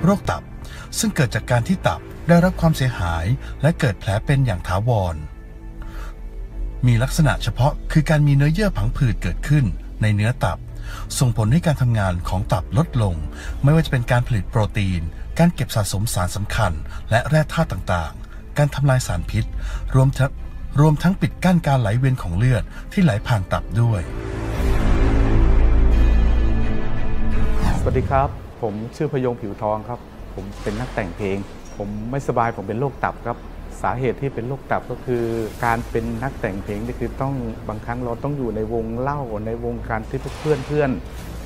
โรคตับซึ่งเกิดจากการที่ตับได้รับความเสียหายและเกิดแผลเป็นอย่างถาวรมีลักษณะเฉพาะคือการมีเนื้อเยื่อผังผืดเกิดขึ้นในเนื้อตับส่งผลให้การทำงานของตับลดลงไม่ว่าจะเป็นการผลิตโปรตีนการเก็บสะสมสารสำคัญและแร่ธาตุต่างๆการทำลายสารพิษรวมทั้งปิดกั้นการไหลเวียนของเลือดที่ไหลผ่านตับด้วยสวัสดีครับผมชื่อพยงผิวทองครับผมเป็นนักแต่งเพลงผมไม่สบายผมเป็นโรคตับครับสาเหตุที่เป็นโรคตับก็คือการเป็นนักแต่งเพลงนี่คือต้องบางครั้งเราต้องอยู่ในวงเล่าในวงการที่เพื่อน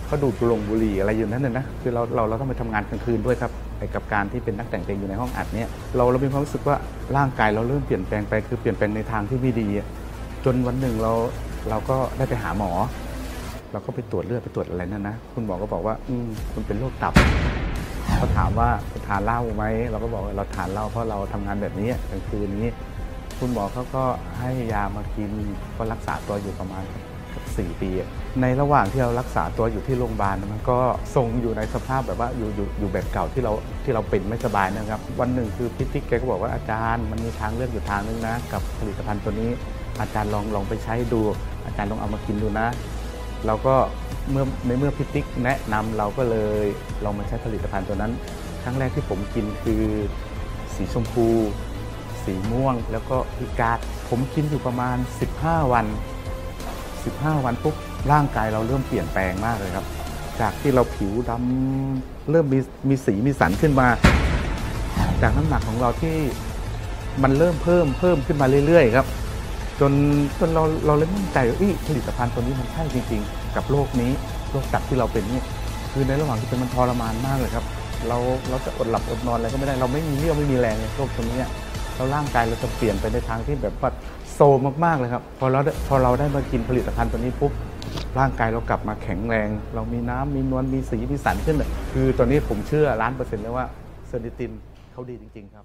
เขาดูดบุหรี่อะไรอยู่นั้นนะคือเราต้องไปทำงานกลางคืนด้วยครับกับการที่เป็นนักแต่งเพลงอยู่ในห้องอัดเนี่ยเรามีความรู้สึกว่าร่างกายเราเริ่มเปลี่ยนแปลงไปคือเปลี่ยนแปลงในทางที่ไม่ดีจนวันหนึ่งเราก็ได้ไปหาหมอเราก็ไปตรวจเลือดไปตรวจอะไรนั่นนะคุณหมอก็บอกว่าคุณเป็นโรคตับเขาถามว่าทานเหล้าไหมเราก็บอกว่าเราทานเหล้าเพราะเราทำงานแบบนี้กลางคืนนี้คุณหมอเขาก็ให้ยามากินก็รักษาตัวอยู่ประมาณ4 ปีในระหว่างที่เรารักษาตัวอยู่ที่โรงพยาบาลมันก็ทรงอยู่ในสภาพแบบว่าอยู่แบบเก่าที่เราเป็นไม่สบายนะครับวันหนึ่งคือพี่ติ๊กแกก็บอกว่าอาจารย์มันมีทางเลือกอยู่ทางนึงนะกับผลิตภัณฑ์ตัวนี้อาจารย์ลองไปใช้ดูอาจารย์ลองเอามากินดูนะเราก็เมื่อพี่ติ๊กแนะนำเราก็เลยลองมาใช้ผลิตภัณฑ์ตัวนั้นครั้งแรกที่ผมกินคือสีชมพูสีม่วงแล้วก็พิกาดผมกินอยู่ประมาณ15 วันปุ๊บร่างกายเราเริ่มเปลี่ยนแปลงมากเลยครับจากที่เราผิวดำเริ่มมีสีมีสันขึ้นมาจากน้ำหนักของเราที่มันเริ่มเพิ่มขึ้นมาเรื่อยๆครับจนเราเริ่มมั่นใจว่าผลิตภัณฑ์ตัวนี้มันใช่จริงๆกับโรคนี้โรคตับที่เราเป็นนี่คือในระหว่างที่เป็นมันทรมานมากเลยครับเราจะอดหลับอดนอนอะไรก็ไม่ได้เราไม่มีเรี่ยวไม่มีแรงในโรคตัวนี้แล้วร่างกายเราจะเปลี่ยนไปในทางที่แบบว่าโซมมากๆเลยครับพอเราได้มากินผลิตภัณฑ์ตัวนี้ปุ๊บร่างกายเรากลับมาแข็งแรงเรามีน้ำมีนวลมีสีมีสันขึ้นคือตอนนี้ผมเชื่อ1,000,000%เลยว่าเซอร์นิตินเขาดีจริงๆครับ